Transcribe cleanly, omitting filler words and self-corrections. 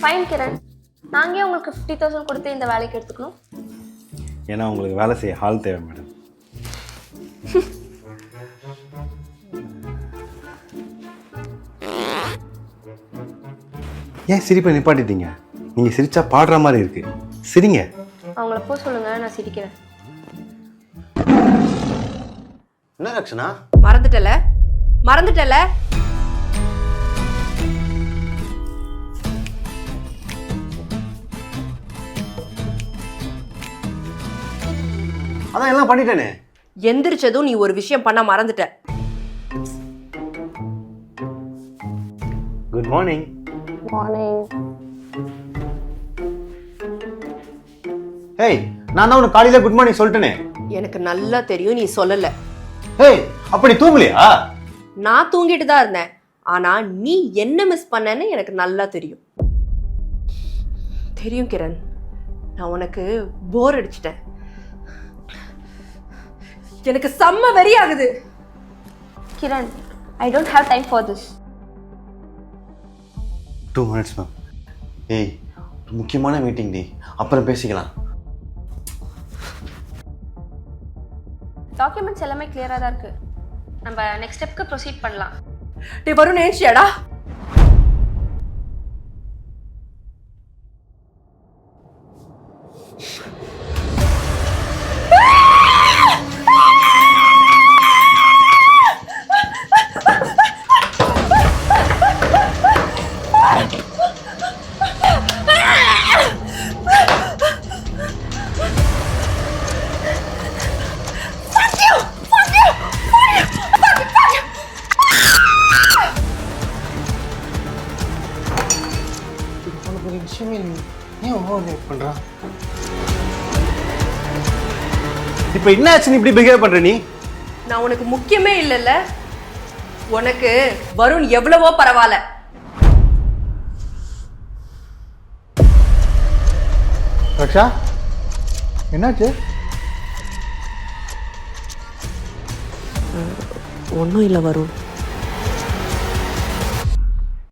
Fine Kiran, நாங்கள் உங்களுக்கு 50,000 கொடுத்து இந்த வேலைக்கு எடுத்துக்கணும். ஏன்னா உங்களுக்கு வேலை செய்ய ஹால் தேவை மேடம். ஏன் சிரிப்பை நிப்பாட்டிட்டீங்க? நீங்கள் சிரிச்சா பாடுற மாதிரி இருக்கு. சிரிங்க. அவங்கள போ சொல்லுங்க, நான் சிரிக்கிறேன். என்ன ரக்ஷனா? மறந்துட்டல அதான் எல்லாம் பண்ணிட்டேனே. எந்திரிச்சதும் நீ ஒரு விஷயம் பண்ண மறந்துட்ட. Good morning. மார்னிங். ஏய், நான் தான் உனக்கு காலையில குட் மார்னிங் சொல்லிட்டேனே. எனக்கு நல்லா தெரியும் நீ சொல்லல. ஏய், அப்படி தூங்கலையா? நான் தூங்கிட்டு தான் இருந்தேன். ஆனா நீ என்ன மிஸ் பண்ணன்னு எனக்கு நல்லா தெரியும். தெரியும் கிரண், நான் உனக்கு போர் அடிச்சிட்டேன். எனக்கு செம்ம வெறியாகுது. Kiran, I don't have time for this. 2 minutes ma'am. ஏய், ஒரு முக்கியமான மீட்டிங் டி, அப்புறம் பேசிக்கலாம். டாக்குமெண்ட்ஸ் எல்லாமே கிளியராக தான் இருக்கு. நம்ம நெக்ஸ்ட் ஸ்டெப்க்கு ப்ரொசீட் பண்ணலாம். டே வரும் நினைச்சியாடா? இப்ப என்ன ஆச்சு இப்படி பிஹேவ் பண்ற நீ? நான் உனக்கு முக்கியமே இல்லைல்ல. உனக்கு வருண் எவ்வளவோ பரவாயில்ல. ரக்ஷா, என்னாச்சு? ஒன்றும் இல்லை வருண்.